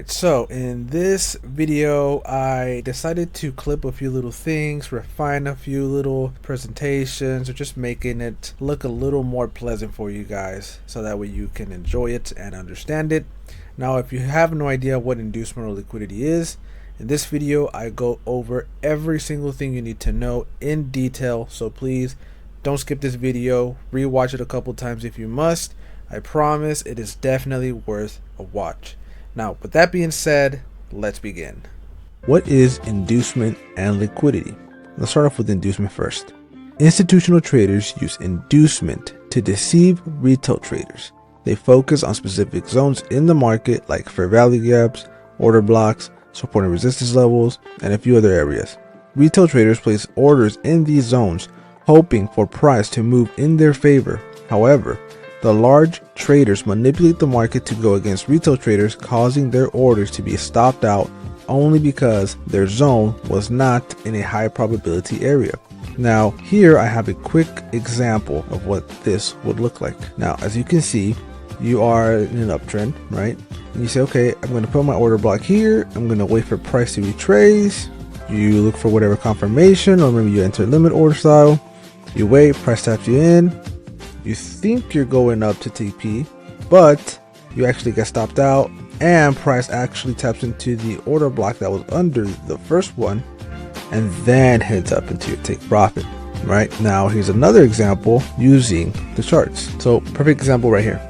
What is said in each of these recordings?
Alright, so in this video I decided to clip a few little things, refine a few little presentations, or just making it look a little more pleasant for you guys so that way you can enjoy it and understand it. Now if you have no idea what inducement or liquidity is, in this video I go over every single thing you need to know in detail, so please don't skip this video, rewatch it a couple times if you must. I promise it is definitely worth a watch. Now, with that being said, let's begin. What is inducement and liquidity? Let's start off with inducement first. Institutional traders use inducement to deceive retail traders. They focus on specific zones in the market like fair value gaps, order blocks, support and resistance levels, and a few other areas. Retail traders place orders in these zones, hoping for price to move in their favor. However, the large traders manipulate the market to go against retail traders, causing their orders to be stopped out only because their zone was not in a high probability area. Now, here I have a quick example of what this would look like. Now, as you can see, you are in an uptrend, right? And you say, okay, I'm going to put my order block here. I'm going to wait for price to retrace. You look for whatever confirmation, or maybe you enter limit order style. You wait, price taps you in. You think you're going up to TP, but you actually get stopped out and price actually taps into the order block that was under the first one and then heads up into your take profit. Right now, here's another example using the charts. So perfect example right here.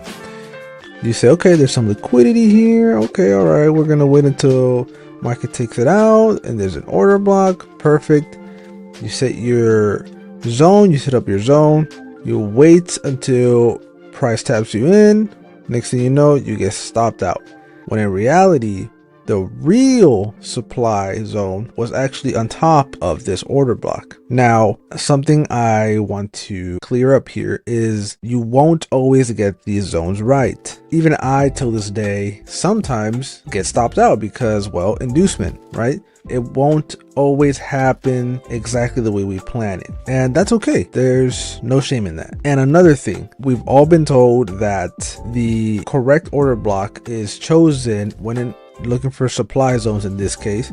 You say, okay, there's some liquidity here. Okay, all right, we're going to wait until market takes it out and there's an order block. Perfect. You set your zone, you set up your zone. You wait until price taps you in. Next thing you know, you get stopped out. When in reality, the real supply zone was actually on top of this order block. Now, something I want to clear up here is you won't always get these zones right. Even I, till this day, sometimes get stopped out because, well, inducement, right? It won't always happen exactly the way we plan it. And that's okay. There's no shame in that. And another thing, we've all been told that the correct order block is chosen when looking for supply zones. In this case,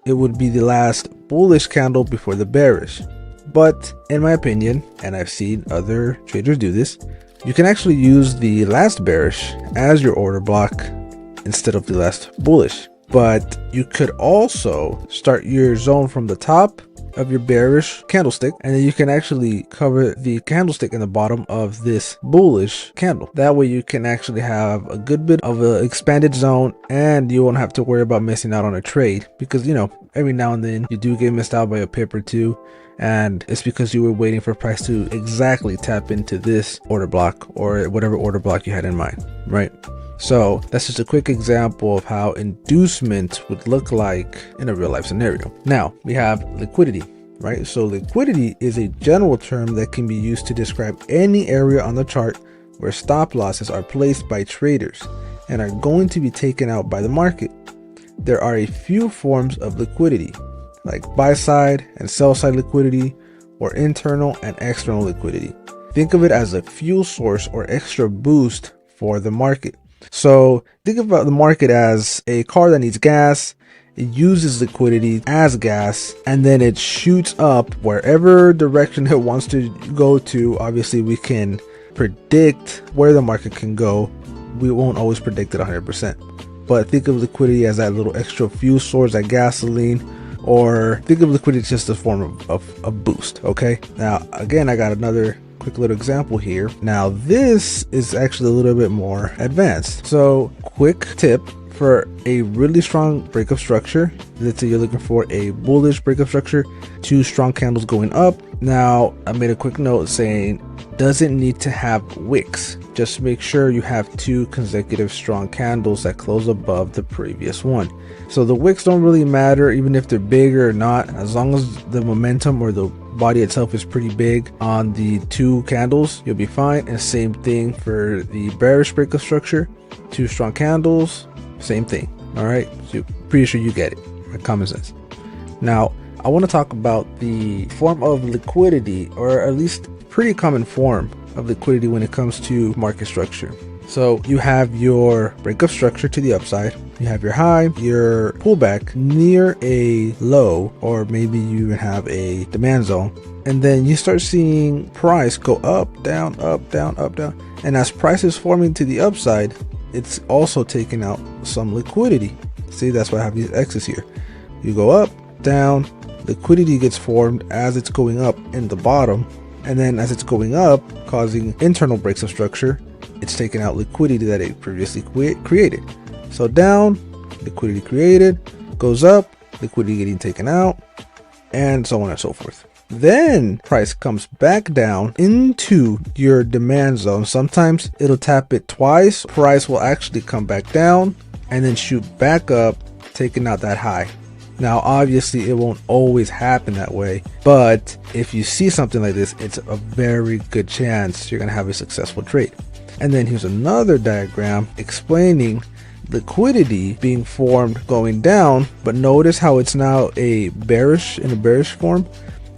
it would be the last bullish candle before the bearish. But in my opinion, and I've seen other traders do this, you can actually use the last bearish as your order block instead of the last bullish. But you could also start your zone from the top of your bearish candlestick, and then you can actually cover the candlestick in the bottom of this bullish candle. That way you can actually have a good bit of an expanded zone and you won't have to worry about missing out on a trade, because you know, every now and then you do get missed out by a pip or two, and it's because you were waiting for price to exactly tap into this order block or whatever order block you had in mind, right? So that's just a quick example of how inducement would look like in a real life scenario. Now we have liquidity, right? So liquidity is a general term that can be used to describe any area on the chart where stop losses are placed by traders and are going to be taken out by the market. There are a few forms of liquidity, like buy side and sell side liquidity, or internal and external liquidity. Think of it as a fuel source or extra boost for the market. So think about the market as a car that needs gas. It uses liquidity as gas, and then it shoots up wherever direction it wants to go to. Obviously, we can predict where the market can go. We won't always predict it 100%. But think of liquidity as that little extra fuel source, like gasoline, or think of liquidity just as a form of a boost. Okay. Now, again, I got another quick little example here. Now this is actually a little bit more advanced. So quick tip for a really strong breakup structure. Let's say you're looking for a bullish breakup structure, 2 strong candles going up. Now I made a quick note saying doesn't need to have wicks. Just make sure you have 2 consecutive strong candles that close above the previous one. So the wicks don't really matter, even if they're big or not, as long as the momentum or the body itself is pretty big on the 2 candles, you'll be fine. And same thing for the bearish breakup structure, 2 strong candles, same thing. All right, so pretty sure you get it, right? Common sense. Now I want to talk about the form of liquidity, or at least pretty common form of liquidity when it comes to market structure. So you have your breakup structure to the upside, you have your high, your pullback near a low, or maybe you even have a demand zone. And then you start seeing price go up, down, up, down, up, down. And as price is forming to the upside, it's also taking out some liquidity. See, that's why I have these X's here. You go up, down, liquidity gets formed as it's going up in the bottom. And then as it's going up, causing internal breaks of structure, it's taking out liquidity that it previously created. So down, liquidity created, goes up, liquidity getting taken out, and so on and so forth. Then price comes back down into your demand zone. Sometimes it'll tap it twice. Price will actually come back down and then shoot back up, taking out that high. Now, obviously, it won't always happen that way, but if you see something like this, it's a very good chance you're going to have a successful trade. And then here's another diagram explaining liquidity being formed going down, but notice how it's now in a bearish form,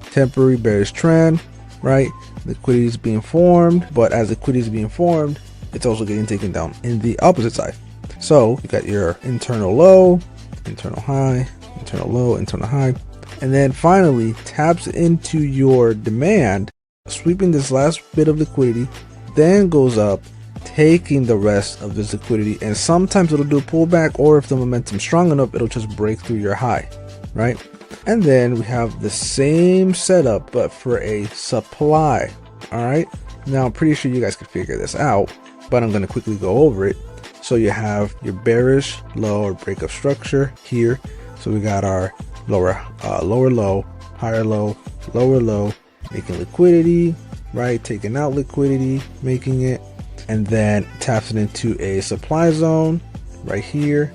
temporary bearish trend, right? Liquidity is being formed, but as liquidity is being formed, it's also getting taken down in the opposite side. So you got your internal low, internal high, internal low, internal high, and then finally taps into your demand, sweeping this last bit of liquidity, then goes up, taking the rest of this liquidity. And sometimes it'll do a pullback, or if the momentum's strong enough, it'll just break through your high, right? And then we have the same setup but for a supply. All right, now I'm pretty sure you guys could figure this out, but I'm going to quickly go over it. So you have your bearish low or break of structure here. So we got our lower low, higher low, lower low, making liquidity, right? Taking out liquidity, making it, and then taps it into a supply zone right here,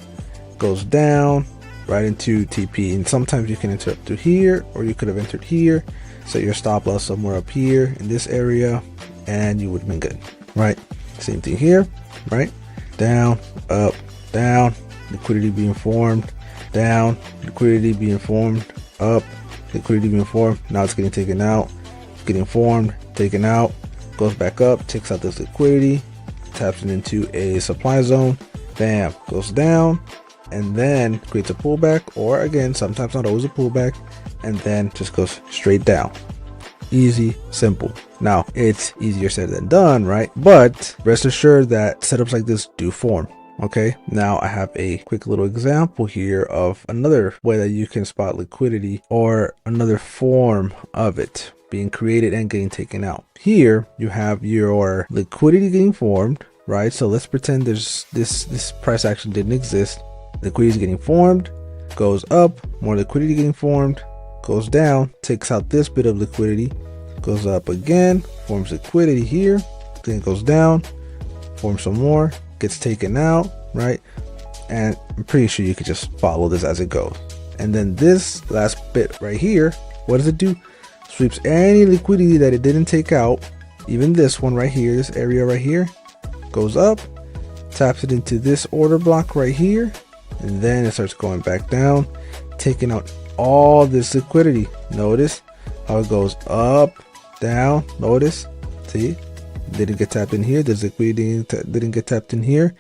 goes down right into TP. And sometimes you can enter up to here, or you could have entered here. Set your stop loss somewhere up here in this area, and you would have been good, right? Same thing here, right? Down, up, down, liquidity being formed, down, liquidity being formed, up, liquidity being formed. Now it's getting taken out, getting formed, taken out, goes back up, takes out this liquidity, taps it into a supply zone, bam, goes down, and then creates a pullback, or again, sometimes not always a pullback, and then just goes straight down. Easy, simple. Now, it's easier said than done, right? But rest assured that setups like this do form. Okay, now I have a quick little example here of another way that you can spot liquidity, or another form of it being created and getting taken out. Here you have your liquidity getting formed, right? So let's pretend there's this price action didn't exist. Liquidity is getting formed, goes up, more liquidity getting formed, goes down, takes out this bit of liquidity, goes up again, forms liquidity here, then goes down, forms some more, gets taken out, right? And I'm pretty sure you could just follow this as it goes. And then this last bit right here, what does it do? Sweeps any liquidity that it didn't take out, even this one right here, this area right here, goes up, taps it into this order block right here, and then it starts going back down, taking out all this liquidity. Notice how it goes up, down, notice, see? Didn't get tapped in here. This liquidity didn't get tapped in here.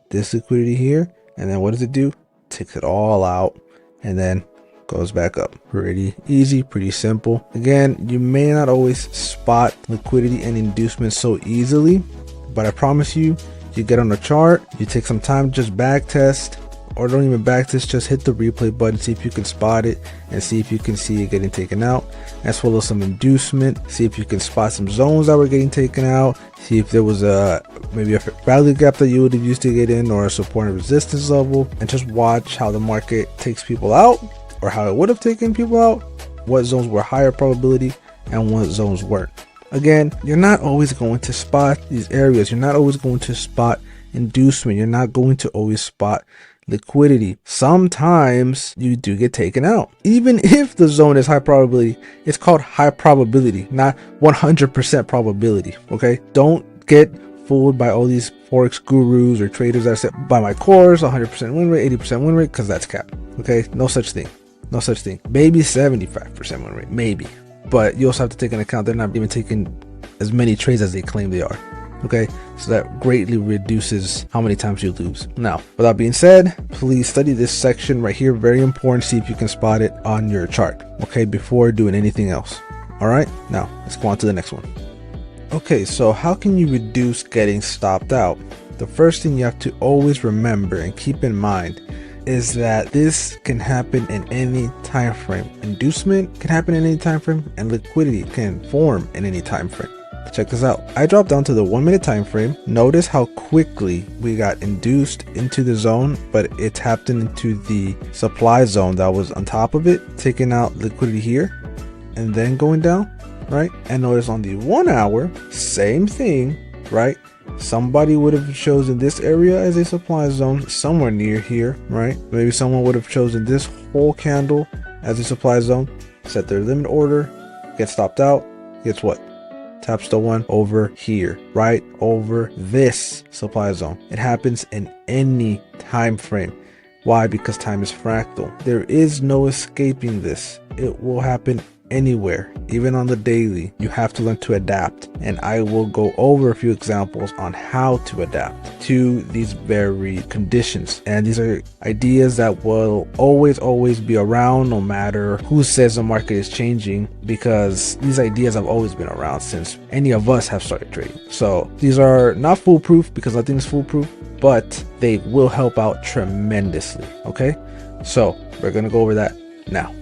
This liquidity here, and then what does it do? Takes it all out, and then goes back up. Pretty easy, pretty simple. Again, you may not always spot liquidity and inducement so easily, but I promise you, you get on a chart, you take some time, just back test, or don't even back test, just hit the replay button, see if you can spot it, and see if you can see it getting taken out, as well as some inducement. See if you can spot some zones that were getting taken out, see if there was maybe a value gap that you would have used to get in, or a support and resistance level, and just watch how the market takes people out, or how it would have taken people out, what zones were higher probability and what zones weren't. Again, you're not always going to spot these areas, you're not always going to spot inducement, you're not going to always spot liquidity. Sometimes you do get taken out. Even if the zone is high probability, it's called high probability, not 100% probability. Okay, don't get fooled by all these Forex gurus or traders that say, buy my course, 100% win rate, 80% win rate, because that's cap. Okay, no such thing. No such thing. Maybe 75% win rate, maybe. But you also have to take into account they're not even taking as many trades as they claim they are. Okay, so that greatly reduces how many times you lose. Now, with that being said, please study this section right here. Very important. See if you can spot it on your chart, okay, before doing anything else. All right, now let's go on to the next one. Okay, so how can you reduce getting stopped out? The first thing you have to always remember and keep in mind is that this can happen in any time frame. Inducement can happen in any time frame, and liquidity can form in any time frame. Check this out. I dropped down to the 1 minute time frame. Notice how quickly we got induced into the zone, but it tapped into the supply zone that was on top of it, taking out liquidity here and then going down, right? And notice on the 1 hour, same thing, right? Somebody would have chosen this area as a supply zone somewhere near here, right? Maybe someone would have chosen this whole candle as a supply zone, set their limit order, get stopped out. Guess what? Taps the one over here, right over this supply zone. It happens in any time frame. Why? Because time is fractal. There is no escaping this. It will happen anywhere, even on the daily. You have to learn to adapt, and I will go over a few examples on how to adapt to these very conditions. And these are ideas that will always be around, no matter who says the market is changing, because these ideas have always been around since any of us have started trading. So these are not foolproof, because nothing is foolproof, but they will help out tremendously. Okay, so we're gonna go over that now.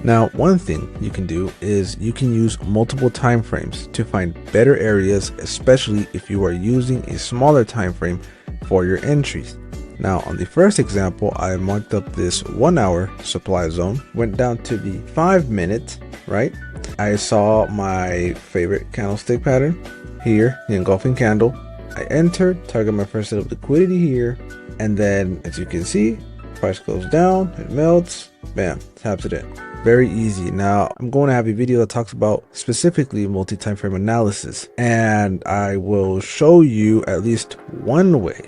Now, one thing you can do is you can use multiple time frames to find better areas, especially if you are using a smaller time frame for your entries. Now, on the first example, I marked up this 1 hour supply zone, went down to the 5 minute, right? I saw my favorite candlestick pattern here, the engulfing candle. I entered, target my first set of liquidity here, and then as you can see, price goes down, it melts, bam, taps it in. Very easy. Now I'm going to have a video that talks about specifically multi-time frame analysis, and I will show you at least one way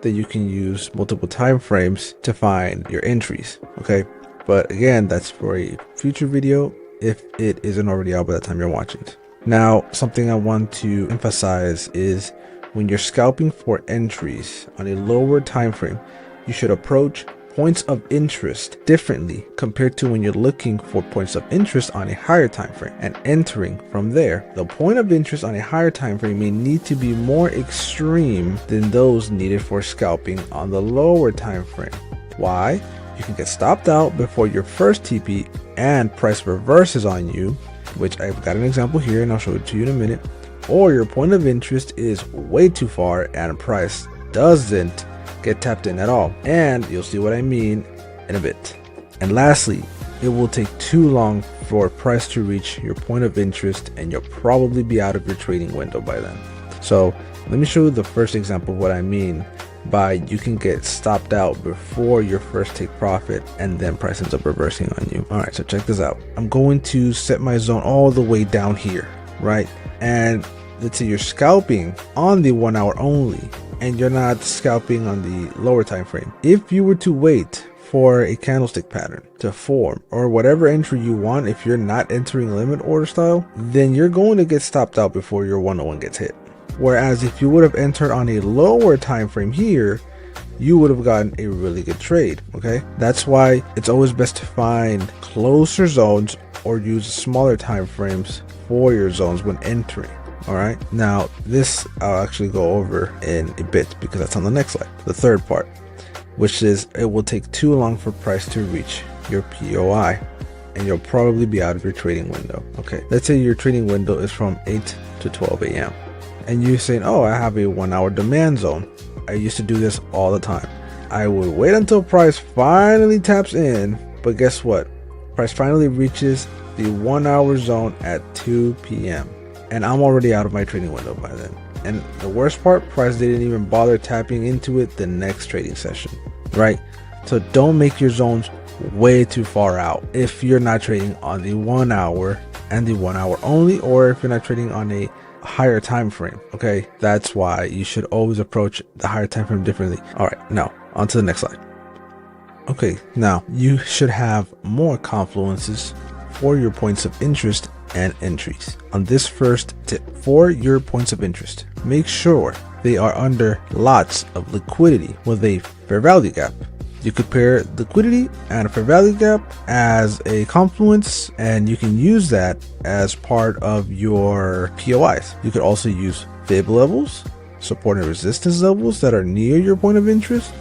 that you can use multiple time frames to find your entries. Okay, but again, that's for a future video if it isn't already out by the time you're watching it. Now, something I want to emphasize is when you're scalping for entries on a lower time frame, you should approach points of interest differently compared to when you're looking for points of interest on a higher time frame and entering from there. The point of interest on a higher time frame may need to be more extreme than those needed for scalping on the lower time frame. Why? You can get stopped out before your first TP and price reverses on you, which I've got an example here and I'll show it to you in a minute. Or your point of interest is way too far and price doesn't get tapped in at all, and you'll see what I mean in a bit. And lastly, it will take too long for price to reach your point of interest, and you'll probably be out of your trading window by then. So let me show you the first example of what I mean by you can get stopped out before your first take profit and then price ends up reversing on you. All right, so check this out. I'm going to set my zone all the way down here, right? And let's say you're scalping on the 1 hour only, and you're not scalping on the lower time frame. If you were to wait for a candlestick pattern to form or whatever entry you want, if you're not entering limit order style, then you're going to get stopped out before your 101 gets hit. Whereas if you would have entered on a lower time frame here, you would have gotten a really good trade. Okay, that's why it's always best to find closer zones or use smaller time frames for your zones when entering. All right, now this I'll actually go over in a bit because that's on the next slide, the third part, which is it will take too long for price to reach your POI and you'll probably be out of your trading window. Okay, let's say your trading window is from 8 to 12 a.m. and you're saying, oh, I have a 1 hour demand zone. I used to do this all the time. I would wait until price finally taps in, but guess what? Price finally reaches the 1 hour zone at 2 p.m. and I'm already out of my trading window by then. And the worst part, price didn't even bother tapping into it the next trading session, right? So don't make your zones way too far out if you're not trading on the 1 hour and the 1 hour only, or if you're not trading on a higher time frame. Okay, that's why you should always approach the higher time frame differently. All right, now on to the next slide. Okay, now you should have more confluences for your points of interest and entries. On this first tip, for your points of interest, make sure they are under lots of liquidity with a fair value gap. You could pair liquidity and a fair value gap as a confluence, and you can use that as part of your POIs. You could also use fib levels, support and resistance levels that are near your point of interest,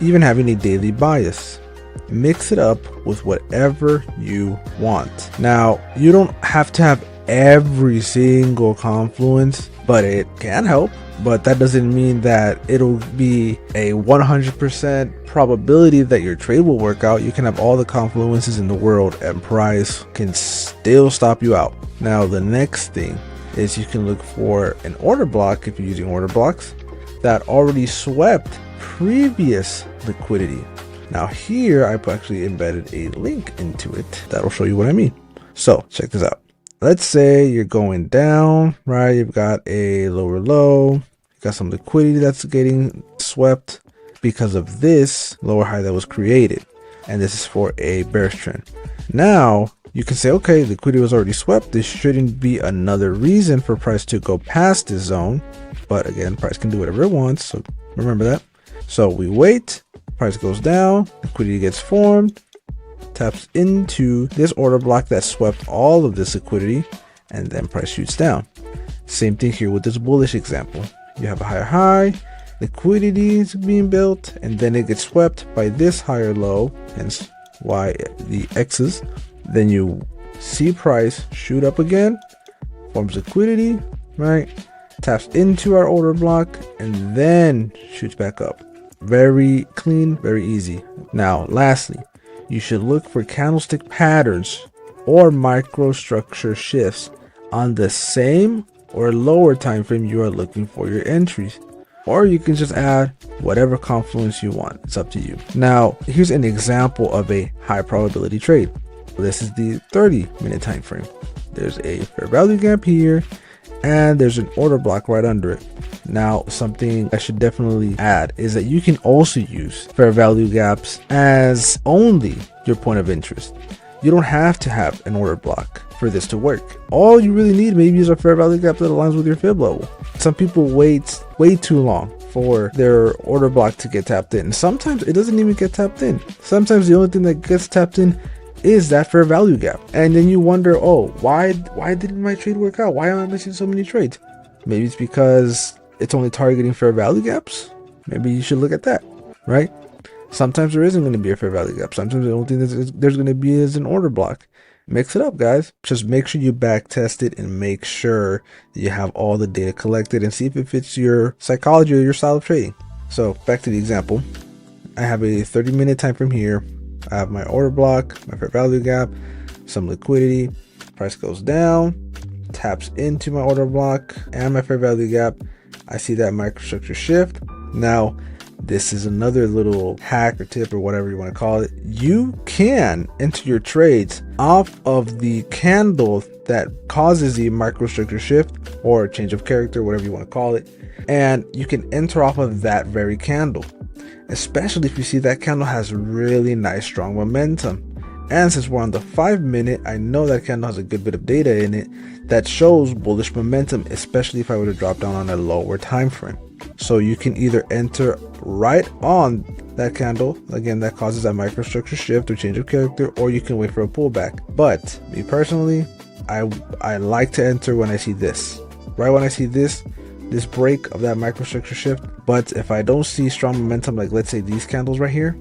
even having a daily bias. Mix it up with whatever you want. Now, you don't have to have every single confluence, but it can help. But that doesn't mean that it'll be a 100% probability that your trade will work out. You can have all the confluences in the world and price can still stop you out. Now, the next thing is you can look for an order block, if you're using order blocks, that already swept previous liquidity. Now here I actually embedded a link into it that'll show you what I mean. So check this out. Let's say you're going down, right? You've got a lower low, you've got some liquidity that's getting swept because of this lower high that was created. And this is for a bearish trend. Now you can say, okay, liquidity was already swept. This shouldn't be another reason for price to go past this zone. But again, price can do whatever it wants. So remember that. So we wait, price goes down, liquidity gets formed, taps into this order block that swept all of this liquidity, and then price shoots down. Same thing here with this bullish example. You have a higher high, liquidity is being built, and then it gets swept by this higher low, hence why the X's. Then you see price shoot up again, forms liquidity, right? Taps into our order block, and then shoots back up. Very clean, very easy. Now, lastly, you should look for candlestick patterns or microstructure shifts on the same or lower time frame you are looking for your entries. Or you can just add whatever confluence you want. It's up to you. Now, here's an example of a high probability trade. This is the 30-minute time frame. There's a fair value gap here, and there's an order block right under it. Now, something I should definitely add is that you can also use fair value gaps as only your point of interest. You don't have to have an order block for this to work. All you really need maybe is a fair value gap that aligns with your fib level. Some people wait way too long for their order block to get tapped in. Sometimes it doesn't even get tapped in. Sometimes the only thing that gets tapped in is that fair value gap. And then you wonder, oh, why didn't my trade work out? Why am I missing so many trades? Maybe it's because it's only targeting fair value gaps. Maybe you should look at that, right? Sometimes there isn't going to be a fair value gap. Sometimes the only thing there's going to be is an order block. Mix it up, guys. Just make sure you back test it and make sure that you have all the data collected and see if it fits your psychology or your style of trading. So back to the example. I have a 30-minute time frame here. I have my order block, my fair value gap, some liquidity. Price goes down, taps into my order block and my fair value gap. I see that microstructure shift. Now, this is another little hack or tip or whatever you want to call it. You can enter your trades off of the candle that causes the microstructure shift or change of character, whatever you want to call it. And you can enter off of that very candle, especially if you see that candle has really nice, strong momentum. And since we're on the 5-minute, I know that candle has a good bit of data in it that shows bullish momentum, especially if I were to drop down on a lower time frame. So you can either enter right on that candle, again, that causes that microstructure shift or change of character, or you can wait for a pullback. But me personally, I like to enter when I see this. Right when I see this break of that microstructure shift. But if I don't see strong momentum, like let's say these candles right here,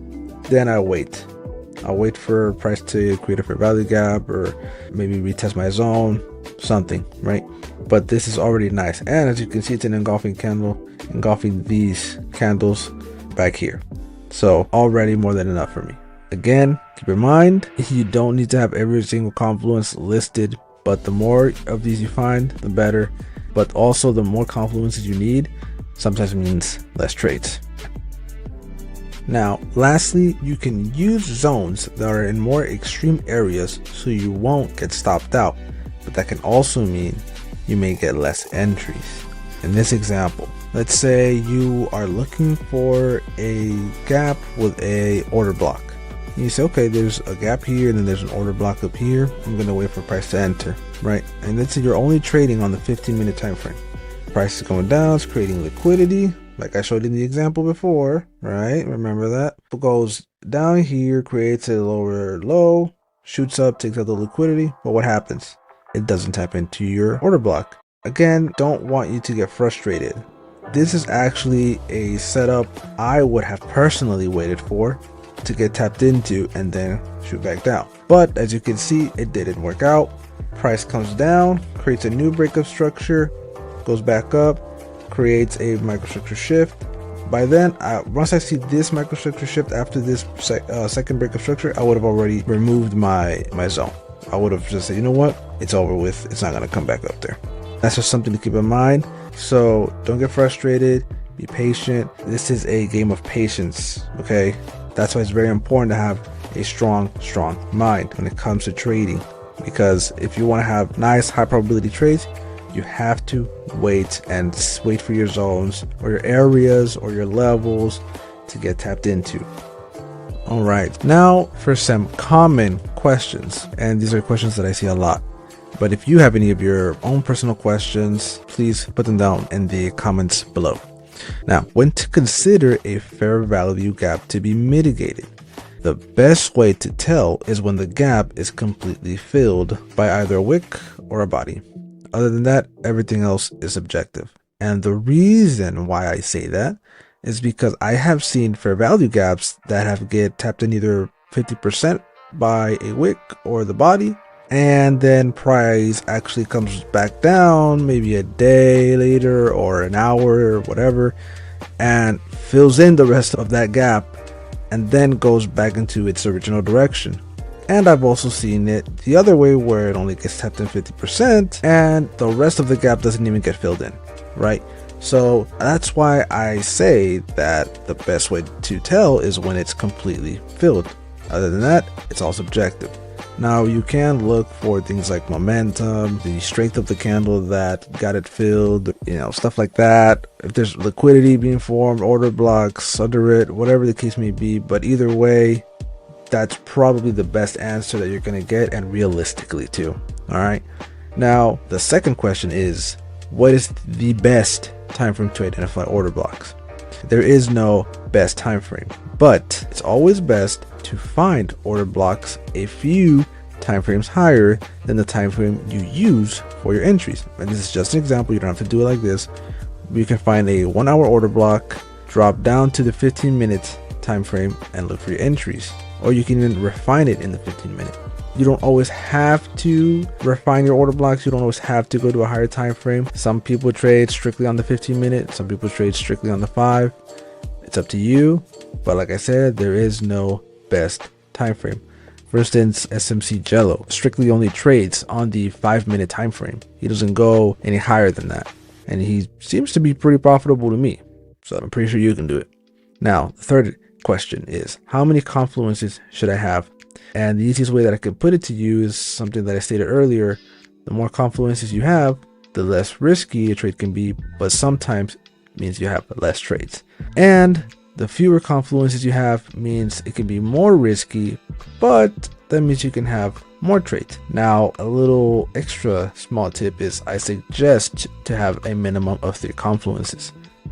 then I'll wait. I'll wait for price to create a fair value gap or maybe retest my zone, something, right? But this is already nice. And as you can see, it's an engulfing candle, engulfing these candles back here. So already more than enough for me. Again, keep in mind, you don't need to have every single confluence listed, but the more of these you find, the better. But also the more confluences you need, sometimes means less trades. Now, lastly, you can use zones that are in more extreme areas so you won't get stopped out, but that can also mean you may get less entries. In this example, let's say you are looking for a gap with a order block and you say, okay, there's a gap here and then there's an order block up here. I'm going to wait for price to enter, right? And let's say you're only trading on the 15-minute time frame. Price is going down, it's creating liquidity, like I showed in the example before, right? Remember that? It goes down here, creates a lower low, shoots up, takes out the liquidity, but what happens? It doesn't tap into your order block. Again, don't want you to get frustrated. This is actually a setup I would have personally waited for to get tapped into and then shoot back down. But as you can see, it didn't work out. Price comes down, creates a new breakup structure, goes back up, creates a microstructure shift. By then, once I see this microstructure shift after this second breakup structure, I would have already removed my zone. I would have just said, you know what, it's over with, it's not going to come back up there. That's just something to keep in mind. So don't get frustrated, be patient. This is a game of patience, okay? That's why it's very important to have a strong mind when it comes to trading, because if you want to have nice high probability trades, you have to wait for your zones or your areas or your levels to get tapped into. All right, now for some common questions, and these are questions that I see a lot. But if you have any of your own personal questions, please put them down in the comments below. Now, when to consider a fair value gap to be mitigated? The best way to tell is when the gap is completely filled by either a wick or a body. Other than that, everything else is subjective. And the reason why I say that is because I have seen fair value gaps that have get tapped in either 50% by a wick or the body, and then price actually comes back down maybe a day later or an hour or whatever and fills in the rest of that gap and then goes back into its original direction. And I've also seen it the other way where it only gets tapped in 50% and the rest of the gap doesn't even get filled in, right? So that's why I say that the best way to tell is when it's completely filled. Other than that, it's all subjective. Now you can look for things like momentum, the strength of the candle that got it filled, stuff like that. If there's liquidity being formed, order blocks under it, whatever the case may be. But either way, that's probably the best answer that you're going to get, and realistically too. All right. Now, the second question is, what is the best time frame to identify order blocks? There is no best time frame, but it's always best to find order blocks a few time frames higher than the time frame you use for your entries. And this is just an example. You don't have to do it like this. You can find a 1 hour order block, drop down to the 15-minute time frame and look for your entries, or you can even refine it in the 15-minute. You don't always have to refine your order blocks. You don't always have to go to a higher time frame. Some people trade strictly on the 15-minute. Some people trade strictly on the 5. It's up to you. But like I said, there is no best time frame. For instance, SMC Jello strictly only trades on the 5-minute time frame. He doesn't go any higher than that. And he seems to be pretty profitable to me. So I'm pretty sure you can do it. Now, the third question is, how many confluences should I have? And the easiest way that I could put it to you is something that I stated earlier. The more confluences you have, the less risky a trade can be, but sometimes it means you have less trades. And the fewer confluences you have means it can be more risky, but that means you can have more trades. Now, a little extra small tip is I suggest to have a minimum of 3 confluences.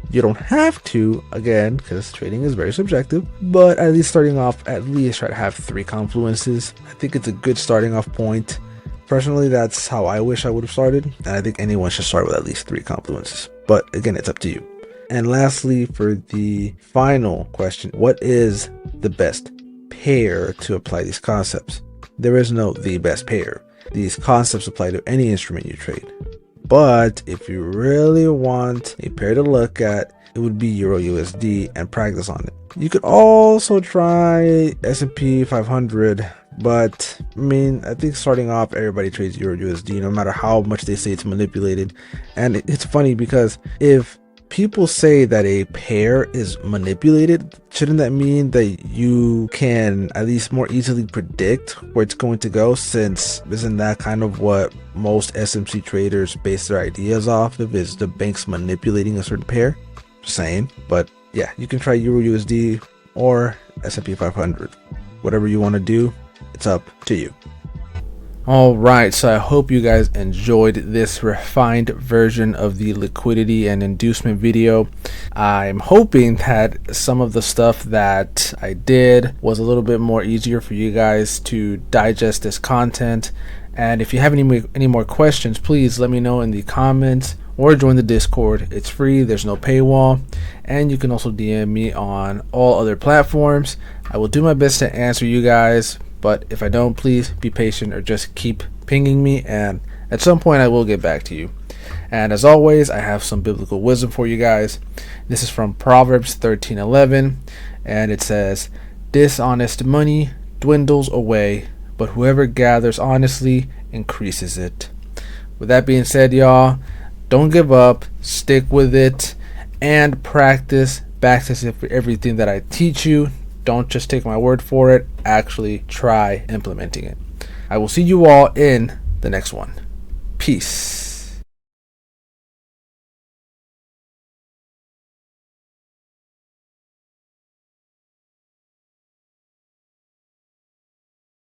You don't have to, again, because trading is very subjective, but at least starting off, at least try to have 3 confluences. I think it's a good starting off point. Personally, that's how I wish I would have started, and I think anyone should start with at least 3 confluences. But again, it's up to you. And lastly, for the final question, what is the best pair to apply these concepts? There is no the best pair. These concepts apply to any instrument you trade. But if you really want a pair to look at, it would be Euro USD and practice on it. You could also try S&P 500, but I think starting off, everybody trades Euro USD no matter how much they say it's manipulated. And it's funny because if people say that a pair is manipulated, shouldn't that mean that you can at least more easily predict where it's going to go, since isn't that kind of what most SMC traders base their ideas off of, is the banks manipulating a certain pair? Just saying. But yeah, you can try Euro USD or S&P 500. whatever you want to do, it's up to you. Alright, so I hope you guys enjoyed this refined version of the liquidity and inducement video. I'm hoping that some of the stuff that I did was a little bit more easier for you guys to digest this content. And if you have any more questions, please let me know in the comments or join the Discord. It's free, there's no paywall, and you can also DM me on all other platforms. I will do my best to answer you guys, but if I don't, please be patient or just keep pinging me, and at some point I will get back to you. And as always, I have some biblical wisdom for you guys. This is from Proverbs 13:11, and it says, "Dishonest money dwindles away, but whoever gathers honestly increases it." With that being said, y'all, don't give up, stick with it, and practice everything that I teach you. Don't just take my word for it, actually try implementing it. I will see you all in the next one. Peace.